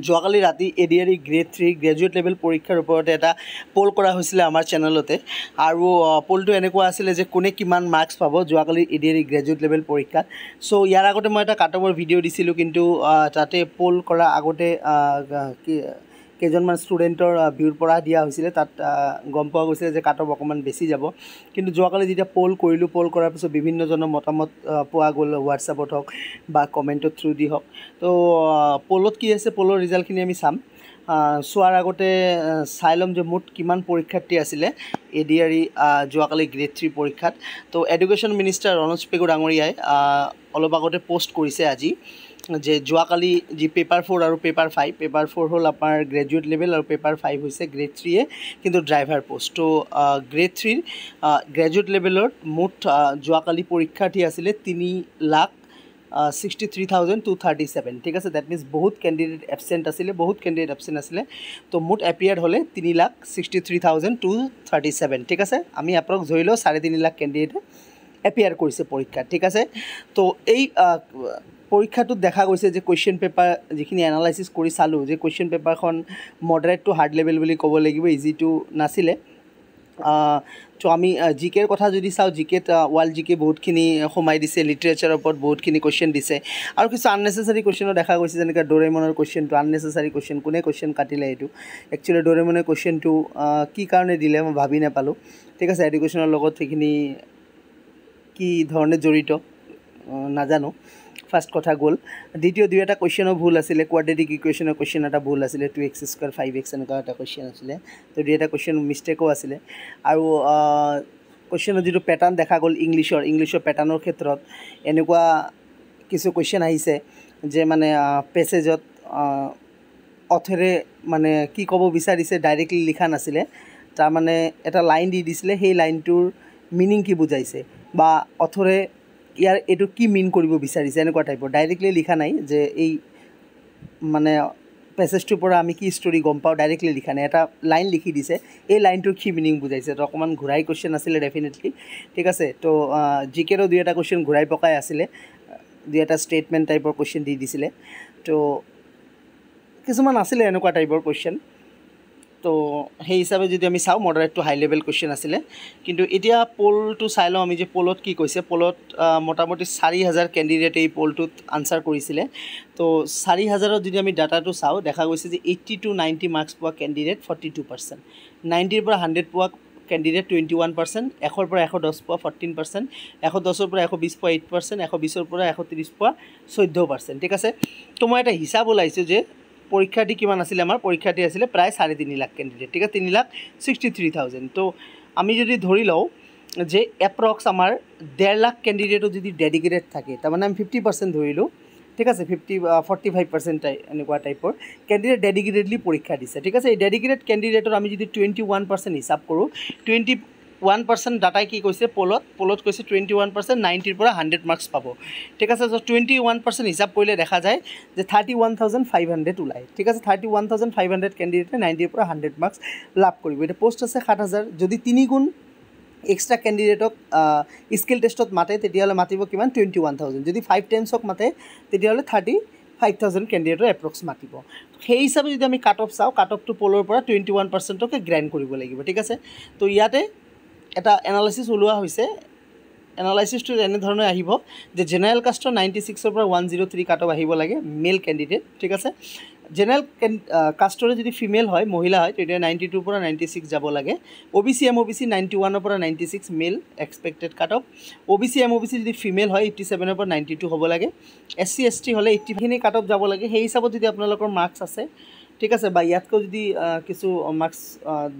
যোৱাকালি ৰাতি ADRE grade 3 graduate level পৰীক্ষাৰ ওপৰতে এটা পোল কৰা হৈছিলে আমাৰ চেনেলতে আৰু পোলটো এনেকুৱা আছিলে যে কোনে কিমান মাৰ্কছ পাব যোৱাকালি এডিআৰই গ্ৰেজুৱেট লেভেল পৰীক্ষাত সো ইয়াৰ আগতে মই এটা কাটঅফৰ ভিডিঅ' দিছিলোঁ কিন্তু তাতে পোল কৰা আগতে কেইজনমান ষ্টুডেণ্টৰ ভিউৰ পৰা দিয়া হৈছিলে তাত গম পোৱা গৈছিলে যে কাটঅফ অকণমান বেছি যাব কিন্তু যোৱাকালি যেতিয়া পোল কৰিলোঁ পোল কৰাৰ পিছত বিভিন্নজনৰ মতামত পোৱা গ'ল হোৱাটছআপত হওক বা কমেণ্টৰ থ্ৰু দি হওক তো পোলত কি আছে পোলৰ ৰিজাল্টখিনি আমি চাম চোৱাৰ আগতে চাই ল'ম যে মুঠ কিমান পৰীক্ষাৰ্থী আছিলে এডিআৰই যোৱাকালি গ্ৰেড 3 পৰীক্ষাত তো এডুকেশ্যন মিনিষ্টাৰ ৰণোজ পেগু ডাঙৰীয়াই অলপ আগতে পোষ্ট কৰিছে আজি যে যোৱাকালি যি পেপাৰ 4 আৰু পেপাৰ 5 পেপাৰ 4 হ'ল আপোনাৰ গ্ৰেজুৱেট লেভেল আৰু পেপাৰ 5 হৈছে গ্ৰেড 3 কিন্তু ড্ৰাইভাৰ পোষ্ট তো গ্ৰেড 3 গ্ৰেজুৱেট লেভেলৰ মুঠ যোৱাকালি পৰীক্ষাৰ্থী আছিলে 3,63,237 ঠিক আছে দ্যাট মিন্স বহুত কেণ্ডিডেট এবসেণ্ট আছিলে তো মুঠ এপিয়াৰ্ড হ'লে 3,63,237 ঠিক আছে আমি এপ্ৰক্স ধৰি লওঁ 3.5 লাখ কেণ্ডিডেটে এপিয়াৰ কৰিছে পৰীক্ষাত ঠিক আছে তো এই পৰীক্ষাটোত দেখা গৈছে যে কুৱেশ্যন পেপাৰ যিখিনি এনালাইচিছ কৰি চালোঁ যে কুৱেশ্যন পেপাৰখন মডাৰেট টু হাৰ্ড লেভেল বুলি ক'ব লাগিব ইজিটো নাছিলে তো আমি জিকেৰ কথা যদি চাওঁ জিকেত ৱাৰ্ল্ড জিকে বহুতখিনি সোমাই দিছে লিটাৰেচাৰৰ ওপৰত বহুতখিনি কুৱেশ্যন দিছে আৰু কিছু আননেচেচাৰী কুৱেশ্যনো দেখা গৈছে যেনেকৈ ডৰেমনৰ কুৱেশ্যনটো আননেচেচাৰী কুৱেশ্যন কোনে কুৱেশ্যন কাটিলে এইটো একচুৱেলি ডৰেমনৰ কুৱেশ্যনটো কি কাৰণে দিলে মই ভাবি নাপালোঁ ঠিক আছে এডুকেশ্যনৰ লগত সেইখিনি কি ধৰণে জড়িত নাজানো ফাৰ্ষ্ট কথা গ'ল দ্বিতীয় দুই এটা কুৱেশ্যনো ভুল আছিলে কোৱাড্ৰেটিক ইকুৱেশ্যনৰ কুৱেশ্যন এটা ভুল আছিলে 2x স্কোৱাৰ 5x এনেকুৱা এটা কুৱেশ্যন আছিলে তো দুই এটা কুৱেশ্যন মিষ্টেকো আছিলে আৰু কুৱেশ্যনৰ যিটো পেটাৰ্ণ দেখা গ'ল ইংলিছৰ পেটাৰ্ণৰ ক্ষেত্ৰত এনেকুৱা কিছু কুৱেশ্যন আহিছে যে মানে পেছেজত অথৰে মানে কি ক'ব বিচাৰিছে ডাইৰেক্টলি লিখা নাছিলে তাৰমানে এটা লাইন দি দিছিলে সেই লাইনটোৰ মিনিং কি বুজাইছে বা অথৰে ইয়াৰ এইটো কি মিন কৰিব বিচাৰিছে এনেকুৱা টাইপৰ ডাইৰেক্টলি লিখা নাই যে এই মানে পেছেজটোৰ পৰা আমি কি ষ্টৰি গম পাওঁ ডাইৰেক্টলি লিখা নাই এটা লাইন লিখি দিছে এই লাইনটোৰ কি মিনিং বুজাইছে তো অকণমান ঘূৰাই কুৱেশ্যন আছিলে ডেফিনেটলি ঠিক আছে তো জিকেৰো দুই এটা কুৱেশ্যন ঘূৰাই পকাই আছিলে দুই এটা ষ্টেটমেণ্ট টাইপৰ কুৱেশ্যন দি দিছিলে তো কিছুমান আছিলে এনেকুৱা টাইপৰ কুৱেশ্যন তো সেই হিচাপে যদি আমি চাওঁ মডাৰেট টু হাই লেভেল কুৱেশ্যন আছিলে কিন্তু এতিয়া পোলটো চাই লওঁ আমি যে পোলত কি কৈছে পোলত মোটামুটি 4,000 কেণ্ডিডেটে এই পোলটোত আনচাৰ কৰিছিলে তো 4,000ত যদি আমি ডাটাটো চাওঁ দেখা গৈছে যে 80 to 90 মাৰ্কছ পোৱা কেণ্ডিডেট 42% 90ৰ পৰা 100 পোৱা কেণ্ডিডেট 21% 100ৰ পৰা 110 পোৱা 14% 110ৰ পৰা 120 পোৱা 8% 120ৰ পৰা 130 পোৱা 14% ঠিক আছে তো মই এটা হিচাপ ওলাইছোঁ যে পৰীক্ষাৰ্থী কিমান আছিলে আমাৰ পৰীক্ষাৰ্থী আছিলে প্ৰায় 3.5 লাখ কেণ্ডিডেট ঠিক আছে 3,63,000 তো আমি যদি ধৰি লওঁ যে এপ্ৰক্স আমাৰ 1.5 লাখ কেণ্ডিডেটো যদি ডেডিকেটেড থাকে তাৰমানে আমি 50% ধৰিলোঁ ঠিক আছে 45% এনেকুৱা টাইপৰ কেণ্ডিডেট ডেডিকেটেডলি পৰীক্ষা দিছে ঠিক আছে এই ডেডিকেটেড কেণ্ডিডেটৰ আমি যদি 21% হিচাপ কৰোঁ 21% ডাটাই কি কৈছে পোলত কৈছে 21% 90ৰ পৰা 100 মাৰ্কছ পাব ঠিক আছে চ' 21% হিচাপ কৰিলে দেখা যায় যে 31,500 ওলায় ঠিক আছে 31,500 কেণ্ডিডেটে 90ৰ পৰা 100 মাৰ্কছ লাভ কৰিব এতিয়া পোষ্ট আছে 7,000 যদি 3 গুণ এক্সট্ৰা কেণ্ডিডেটক স্কিল টেষ্টত মাতে তেতিয়াহ'লে মাতিব কিমান 21,000 যদি 5 টাইমছক মাতে তেতিয়াহ'লে 35,000 কেণ্ডিডেটৰ এপ্ৰক্স মাতিব সেই হিচাপে যদি আমি কাট অফ চাওঁ কাট অফটো পোলৰ পৰা 21%কে গ্ৰেণ্ড কৰিব লাগিব ঠিক আছে তো ইয়াতে এটা এনালাইচিছ ওলোৱা হৈছে এনালাইচিছটো এনেধৰণে আহিব যে জেনেৰেল কাষ্টৰ 96ৰ পৰা 103 কাট অফ আহিব লাগে মেল কেণ্ডিডেট ঠিক আছে জেনেৰেল কাষ্টৰে যদি ফিমেল হয় মহিলা হয় তেতিয়া 92ৰ পৰা 96 যাব লাগে OBC MOBC 91ৰ পৰা 96 male expected cut off OBC MOBC যদি ফিমেল হয় 87ৰ পৰা 92 হ'ব লাগে SC ST হ'লে 80 খিনি কাট অফ যাব লাগে সেই হিচাপত যদি আপোনালোকৰ মাৰ্কছ আছে ঠিক আছে বা ইয়াতকৈ যদি কিছু মাৰ্কছ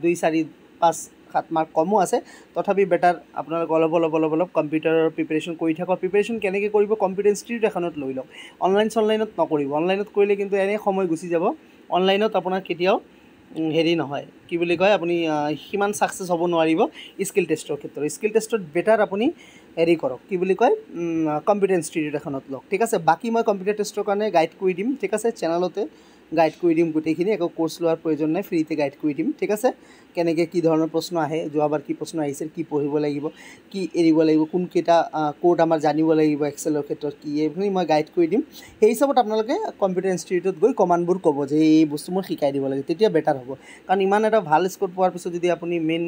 2 4 5 7 মাৰ্ক কমো আছে তথাপি বেটাৰ আপোনালোক অলপ কম্পিউটাৰৰ প্ৰিপাৰেশ্যন কৰি থাকক প্ৰিপাৰেশ্যন কেনেকৈ কৰিব কম্পিউটাৰ ইনষ্টিটিউট এখনত লৈ লওক অনলাইনত নকৰিব অনলাইনত কৰিলে কিন্তু এনেই সময় গুচি যাব অনলাইনত আপোনাৰ কেতিয়াও হেৰি নহয় কি বুলি কয় আপুনি সিমান ছাকচেছ হ'ব নোৱাৰিব স্কিল টেষ্টৰ ক্ষেত্ৰত স্কিল টেষ্টত বেটাৰ আপুনি হেৰি কৰক কি বুলি কয় কম্পিউটাৰ ইনষ্টিটিউট এখনত লওক ঠিক আছে বাকী মই কম্পিউটাৰ টেষ্টৰ কাৰণে গাইড কৰি দিম ঠিক আছে চেনেলতে গাইড কৰি দিম গোটেইখিনি একো কোৰ্চ লোৱাৰ প্ৰয়োজন নাই ফ্ৰীতে গাইড কৰি দিম ঠিক আছে কেনেকৈ কি ধৰণৰ প্ৰশ্ন আহে যোৱাবাৰ কি প্ৰশ্ন আহিছিল কি পঢ়িব লাগিব কি এৰিব লাগিব কোনকেইটা কোড আমাৰ জানিব লাগিব এক্সেলৰ ক্ষেত্ৰত কি এইখিনি মই গাইড কৰি দিম সেই হিচাপত আপোনালোকে কম্পিউটাৰ ইনষ্টিটিউটত গৈ কমাণ্ডবোৰ ক'ব যে এই বস্তু মই শিকাই দিব লাগে তেতিয়া বেটাৰ হ'ব কাৰণ ইমান এটা ভাল স্ক'ৰ পোৱাৰ পিছত যদি আপুনি মেইন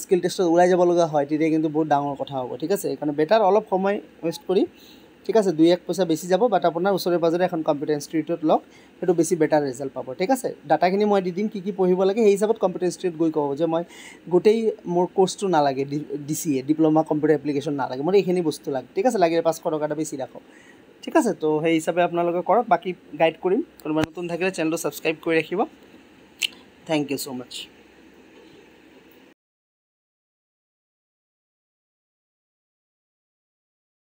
স্কিল টেষ্টত ওলাই যাব লগা হয় তেতিয়া কিন্তু বহুত ডাঙৰ কথা হ'ব ঠিক আছে সেইকাৰণে বেটাৰ অলপ সময় ৱেষ্ট কৰি ঠিক আছে 2-1 পইচা বেছি যাব বাট আপোনাৰ ওচৰে পাজৰে এখন কম্পিউটাৰ ইনষ্টিটিউটত লওক সেইটো বেছি বেটাৰ ৰিজাল্ট পাব ঠিক আছে ডাটাখিনি মই দি দিম কি পঢ়িব লাগে সেই হিচাপত কম্পিউটাৰ ইনষ্টিটিউট গৈ ক'ব যে মই গোটেই মোৰ কোৰ্চটো নালাগে DCA ডিপ্ল'মা কম্পিউটাৰ এপ্লিকেশ্যন নালাগে মোৰ এইখিনি বস্তু লাগে ঠিক আছে লাগিলে 500 টকা এটা বেছি ৰাখক ঠিক আছে তো সেই হিচাপে আপোনালোকে কৰক বাকী গাইড কৰিম কোনোবা নতুন থাকিলে চেনেলটো ছাবস্ক্ৰাইব কৰি ৰাখিব থেংক ইউ ছ' মাছ